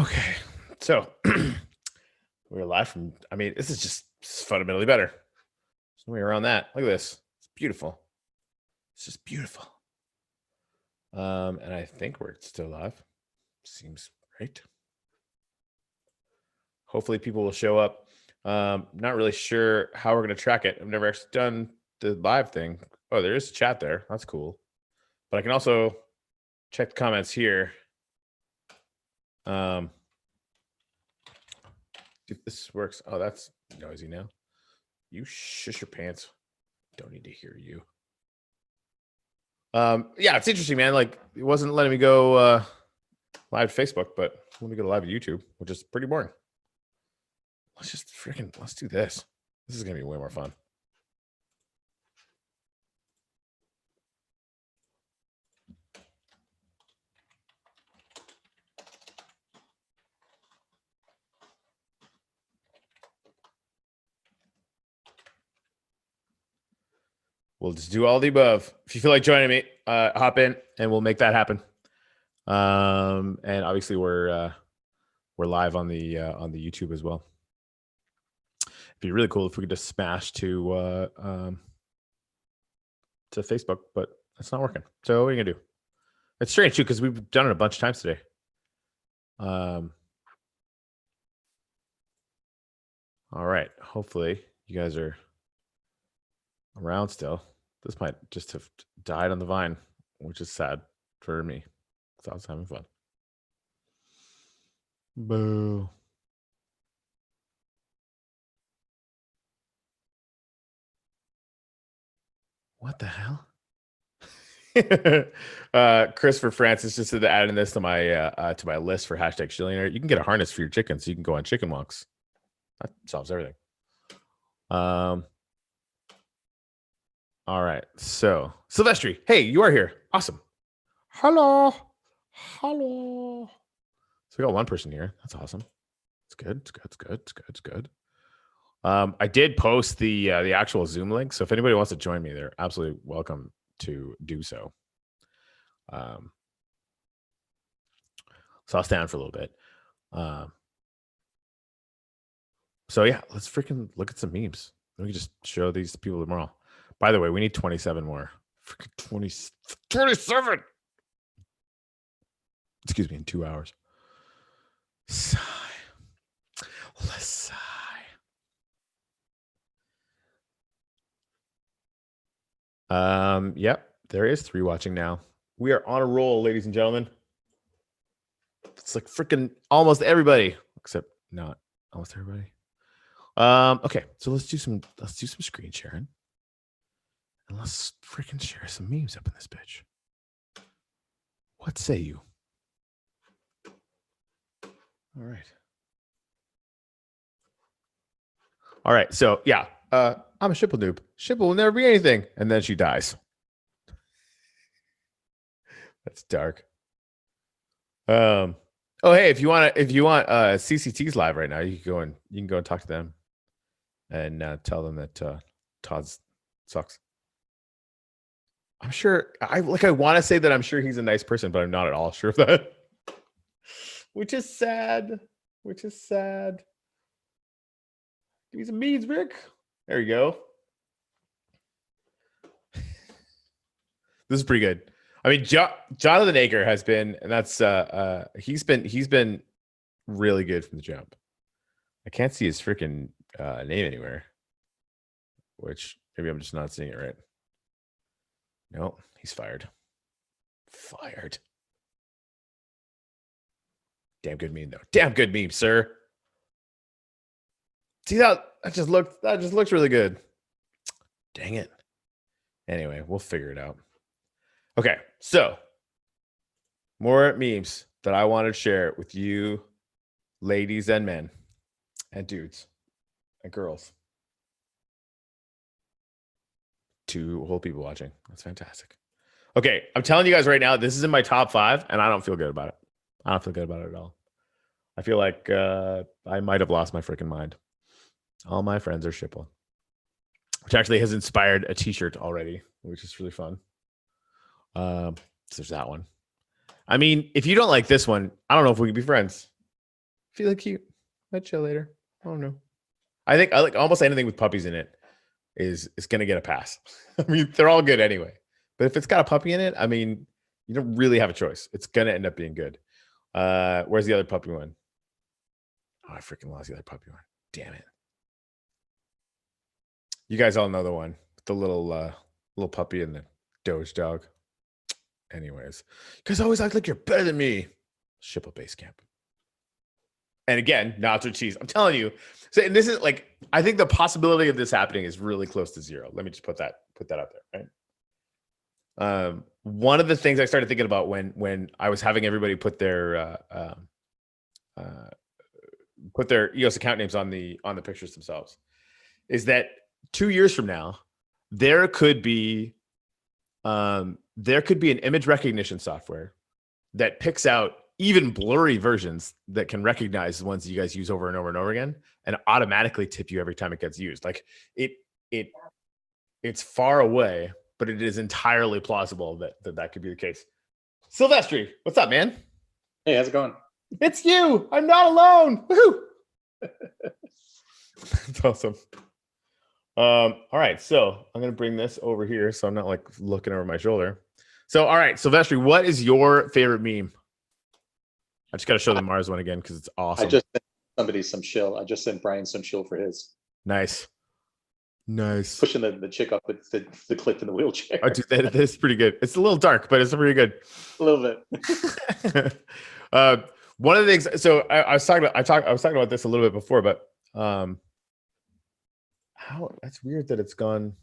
Okay, so we're live from. I mean, this is just fundamentally better. There's no way around that. Look at this. It's beautiful. It's just beautiful. And I think we're still live. Seems right. Hopefully, people will show up. Not really sure how we're going to track it. I've never actually done the live thing. Oh, there is a chat there. That's cool. But I can also check the comments here. If this works. Oh, that's noisy now. You shush your pants. Don't need to hear you. Yeah, it's interesting, man. Like, it wasn't letting me go live to Facebook, but let me go to live to YouTube, which is pretty boring. Let's do this. This is gonna be way more fun. We'll just do all the above. If you feel like joining me, hop in and we'll make that happen. And obviously we're live on the YouTube as well. It'd be really cool if we could just smash to Facebook, but it's not working. So what are you gonna do? It's strange too, because we've done it a bunch of times today. All right. Hopefully you guys are around still. This might just have died on the vine, which is sad for me. So I was having fun. Boo. What the hell? Christopher Francis just said to add in this to my list for hashtag Shillionaire. You can get a harness for your chickens, so you can go on chicken walks. That solves everything. All right. So Silvestri, hey, you are here. Awesome. Hello. So we got one person here. That's awesome. It's good. I did post the actual Zoom link, so if anybody wants to join me, they're absolutely welcome to do so. So I'll stay on for a little bit. So yeah, let's freaking look at some memes. Let me just show these people tomorrow. By the way, we need 27 more. Freaking 27. Excuse me, in 2 hours. Sigh. Let's sigh. Yep, there is 3 watching now. We are on a roll, ladies and gentlemen. It's like freaking almost everybody, except not almost everybody. Okay, so let's do some screen sharing. And let's freaking share some memes up in this bitch. What say you? All right. So yeah, I'm a Shipple noob. Shipple will never be anything, and then she dies. That's dark. Oh hey, if you want CCT's live right now, you can go and talk to them, and tell them that Todd sucks. I'm sure I want to say that I'm sure he's a nice person, but I'm not at all sure of that. Which is sad. Give me some memes, Rick. There you go. This is pretty good. I mean, Jonathan Aker has been, and that's he's been really good from the jump. I can't see his freaking name anywhere, which maybe I'm just not seeing it right. No, he's fired. Damn good meme though. Damn good meme, sir. See that just looks really good. Dang it. Anyway, we'll figure it out. Okay, so more memes that I want to share with you, ladies and men, and dudes, and girls. 2 whole people watching. That's fantastic. Okay, I'm telling you guys right now, this is in my top 5, and I don't feel good about it. I don't feel good about it at all. I feel like I might have lost my freaking mind. All my friends are Shipple, which actually has inspired a t-shirt already, which is really fun. So there's that one. I mean, if you don't like this one, I don't know if we can be friends. feel cute. Might chill later. I don't know. I think I like almost anything with puppies in it is gonna get a pass. I mean, they're all good anyway. But if it's got a puppy in it, I mean, you don't really have a choice. It's gonna end up being good. Where's the other puppy one? Oh, I freaking lost the other puppy one. Damn it. You guys all know the one. The little puppy and the Doge dog. Anyways, you guys always act like you're better than me. Shipple base camp. And again, nacho cheese. I'm telling you. So, and this is like, I think the possibility of this happening is really close to zero. Let me just put that out there, right? One of the things I started thinking about when I was having everybody put their EOS account names on the pictures themselves is that 2 years from now, there could be an image recognition software that picks out even blurry versions that can recognize the ones that you guys use over and over and over again and automatically tip you every time it gets used. Like it's far away, but it is entirely plausible that could be the case. Silvestri, what's up, man? Hey, how's it going? It's you. I'm not alone. Woohoo! That's awesome. All right, so I'm gonna bring this over here so I'm not like looking over my shoulder. So, all right, Silvestri, what is your favorite meme? I just got to show the Mars one again because it's awesome. I just sent somebody some shill. I just sent Brian some shill for his. Nice. Pushing the chick up with the clip in the wheelchair. Oh, dude, that is pretty good. It's a little dark, but it's pretty good. A little bit. One of the things. So I was talking about this a little bit before, but how that's weird that it's gone.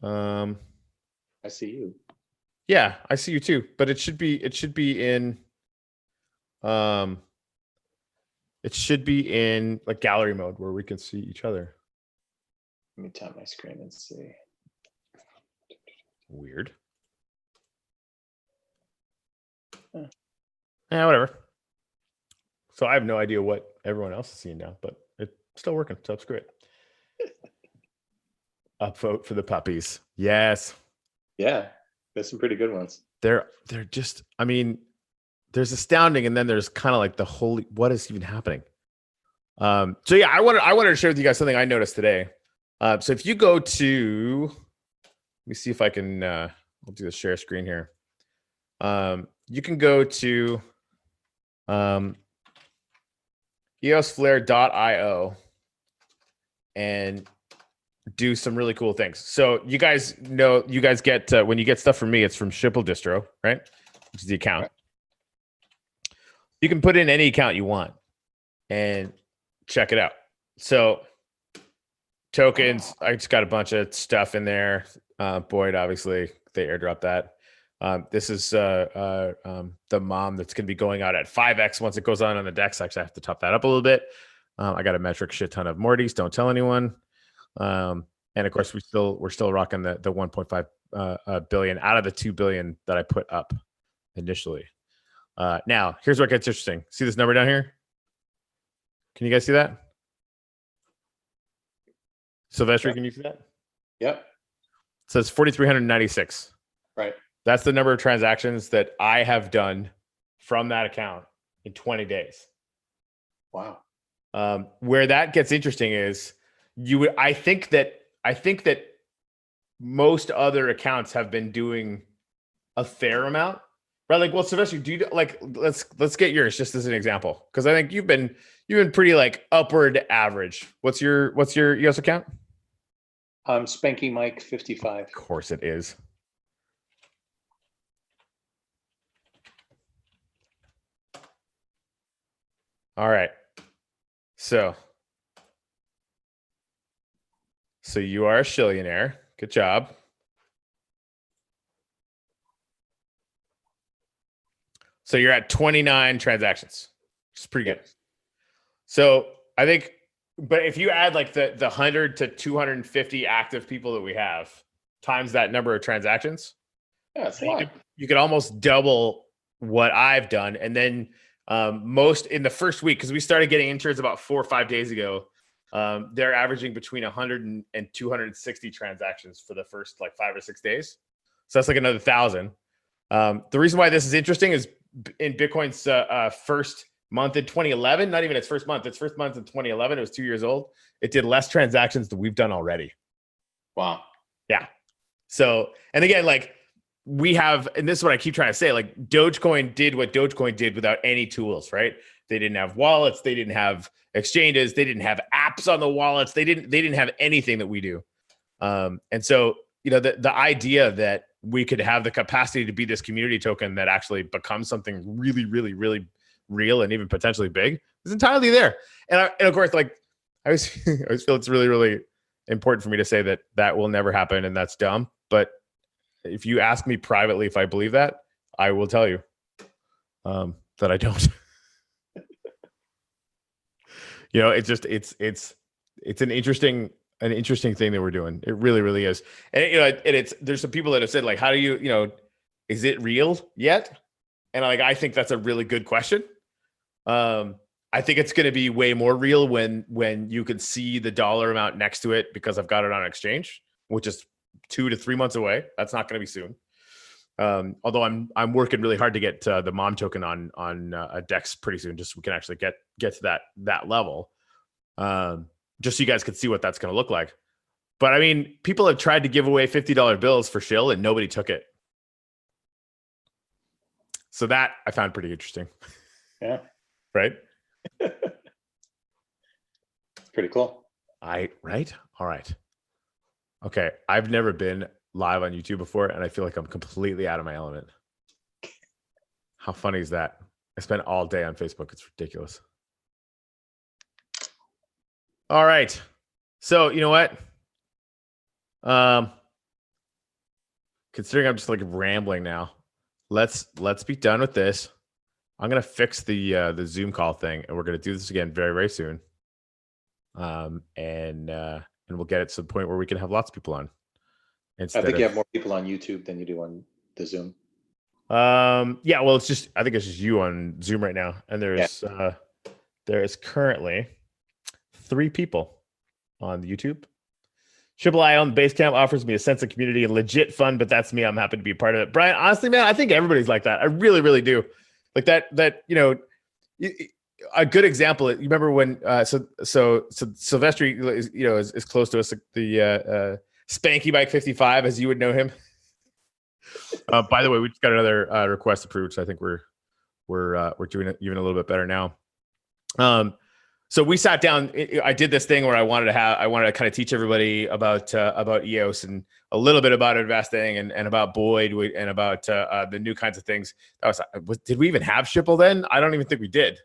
I see you. Yeah, I see you too. But it should be in like gallery mode where we can see each other. Let me tap my screen and see. Weird. Yeah, whatever. So I have no idea what everyone else is seeing now, but it's still working, so that's great. Upvote for the puppies. Yes. Yeah, there's some pretty good ones. They're just, I mean, there's astounding, and then there's kind of like the holy, what is even happening? So yeah, I wanted to share with you guys something I noticed today. So if you go to, let me see if I can, I'll do the share screen here. You can go to eosflare.io and do some really cool things. So you guys get, when you get stuff from me, it's from Shipple Distro, right? Which is the account. You can put in any account you want and check it out. So tokens, I just got a bunch of stuff in there. Boyd, obviously, they airdrop that. This is the mom that's going to be going out at 5x once it goes on the decks. Actually, I have to top that up a little bit. I got a metric shit ton of Mortys. Don't tell anyone. And of course, we're still rocking the 1.5 billion out of the 2 billion that I put up initially. Now, here's what gets interesting. See this number down here? Can you guys see that? Silvestri, can you see that? Yep. It says 4,396. Right. That's the number of transactions that I have done from that account in 20 days. Wow. Where that gets interesting is I think that most other accounts have been doing a fair amount, right? Like, well, Silvestri, do you like, let's get yours just as an example. Cause I think you've been pretty like upward average. What's your EOS account? Spanky Mike 55. Of course it is. All right. So you are a shillionaire. Good job. So you're at 29 transactions, which is pretty good. So I think, but if you add like the 100 to 250 active people that we have times that number of transactions, yeah, it's a lot. You could almost double what I've done. And then most in the first week, because we started getting interns about 4 or 5 days ago, they're averaging between 100 and 260 transactions for the first like 5 or 6 days. So that's like another 1,000. The reason why this is interesting is in Bitcoin's first month in 2011, not even its first month. Its first month in 2011, it was 2 years old. It did less transactions than we've done already. Wow. Yeah. So, and again, like we have, and this is what I keep trying to say, like Dogecoin did what Dogecoin did without any tools, right? They didn't have wallets. They didn't have exchanges. They didn't have apps on the wallets. They didn't have anything that we do. And so, the idea that we could have the capacity to be this community token that actually becomes something really, really, really real and even potentially big is entirely there. And of course, like I always feel it's really, really important for me to say that will never happen and that's dumb. But if you ask me privately if I believe that, I will tell you that I don't. It's an interesting thing that we're doing. It really, really is. And there's some people that have said like, how do you, is it real yet? And I think that's a really good question. I think it's going to be way more real when you can see the dollar amount next to it because I've got it on an exchange, which is 2 to 3 months away. That's not going to be soon. Although I'm working really hard to get the mom token on a DEX pretty soon, just so we can actually get to that level. Just so you guys could see what that's going to look like. But I mean, people have tried to give away $50 bills for shill and nobody took it. So that I found pretty interesting. Yeah. Right? Pretty cool. Right? All right. Okay. I've never been live on YouTube before, and I feel like I'm completely out of my element. How funny is that? I spent all day on Facebook. It's ridiculous. All right. So you know what? Considering I'm just like rambling now, let's be done with this. I'm gonna fix the Zoom call thing, and we're gonna do this again very, very soon. And we'll get it to the point where we can have lots of people on. I think you have more people on YouTube than you do on the Zoom. Yeah, well, I think it's just you on Zoom right now, and there is currently 3 people on the YouTube. Shipple I own Basecamp offers me a sense of community and legit fun, but that's me. I'm happy to be a part of it. Brian, honestly, man, I think everybody's like that. I really, really do. Like that, a good example. You remember when so Silvestri is close to us, the Spanky Bike 55, as you would know him. By the way, we just got another request approved, so I think we're doing it even a little bit better now. So we sat down. I did this thing where I wanted to kind of teach everybody about EOS and a little bit about investing and about Boyd and about the new kinds of things. Did we even have Shipple then? I don't even think we did.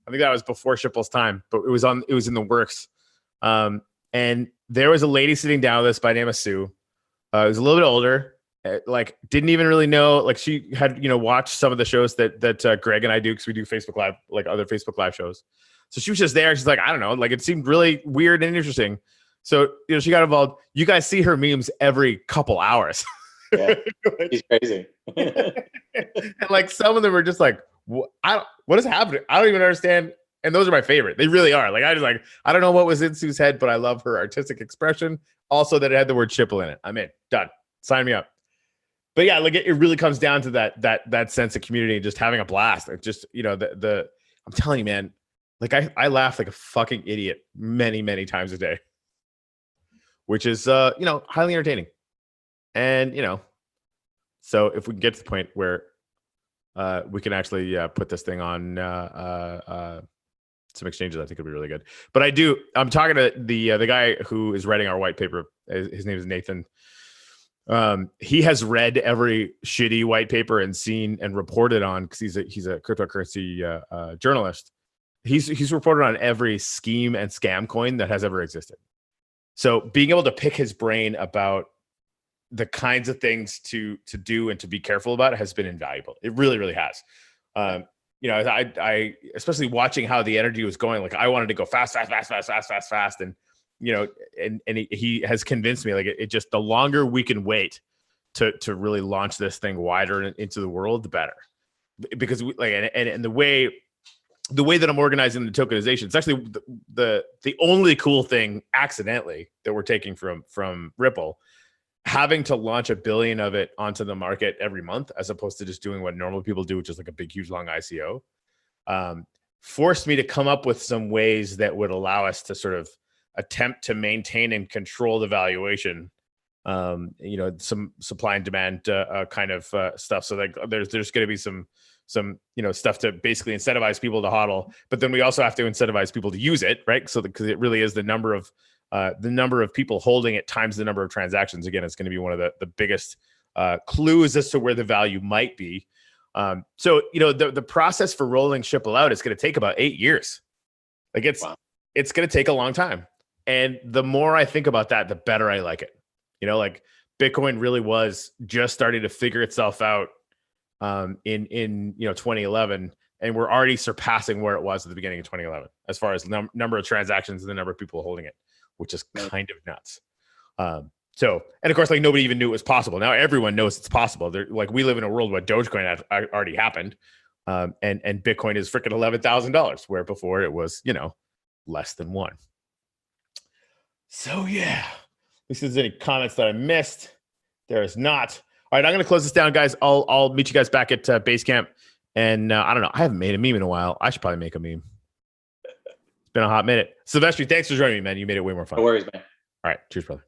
I think that was before Shipple's time, but it was in the works. And there was a lady sitting down with us by the name of Sue. It was a little bit older, didn't even really know. Like she had watched some of the shows that Greg and I do because we do Facebook Live, like other Facebook Live shows. So she was just there. She's like, I don't know. Like it seemed really weird and interesting. So, she got involved. You guys see her memes every couple hours. Yeah, he's crazy. And like some of them are just like, what is happening? I don't even understand. And those are my favorite. They really are. Like I don't know what was in Sue's head, but I love her artistic expression. Also that it had the word Shipple in it. I'm in. Done. Sign me up. But yeah, like it really comes down to that sense of community and just having a blast. Like just, I'm telling you, man, like I laugh like a fucking idiot many, many times a day, which is, highly entertaining. And, so if we can get to the point where we can actually put this thing on some exchanges, I think it'll be really good. But I'm talking to the guy who is writing our white paper. His name is Nathan. He has read every shitty white paper and seen and reported on, because he's a cryptocurrency journalist. He's reported on every scheme and scam coin that has ever existed. So being able to pick his brain about the kinds of things to do and to be careful about has been invaluable. It really, really has. I especially watching how the energy was going. Like I wanted to go fast, and he has convinced me. Like it just, the longer we can wait to really launch this thing wider into the world, the better. Because and the way that I'm organizing the tokenization, it's actually the only cool thing accidentally that we're taking from Ripple, having to launch 1 billion of it onto the market every month, as opposed to just doing what normal people do, which is like a big, huge, long ICO. forced me to come up with some ways that would allow us to sort of attempt to maintain and control the valuation. Some supply and demand kind of stuff. So like there's going to be some stuff to basically incentivize people to hodl, but then we also have to incentivize people to use it, right? So because it really is the number of people holding it times the number of transactions. Again, it's going to be one of the biggest clues as to where the value might be. So the process for rolling Shipple out is going to take about 8 years. Like it's going to take a long time. And the more I think about that, the better I like it. Like Bitcoin really was just starting to figure itself out in 2011, and we're already surpassing where it was at the beginning of 2011 as far as number of transactions and the number of people holding it, which is kind of nuts. So, and of course, like nobody even knew it was possible. Now everyone knows it's possible. Like we live in a world where Dogecoin already happened, and Bitcoin is freaking $11,000, where before it was less than one. So yeah. If there's any comments that I missed, there is not. All right, I'm going to close this down, guys. I'll meet you guys back at Basecamp. And I don't know. I haven't made a meme in a while. I should probably make a meme. It's been a hot minute. Sylvester, thanks for joining me, man. You made it way more fun. No worries, man. All right. Cheers, brother.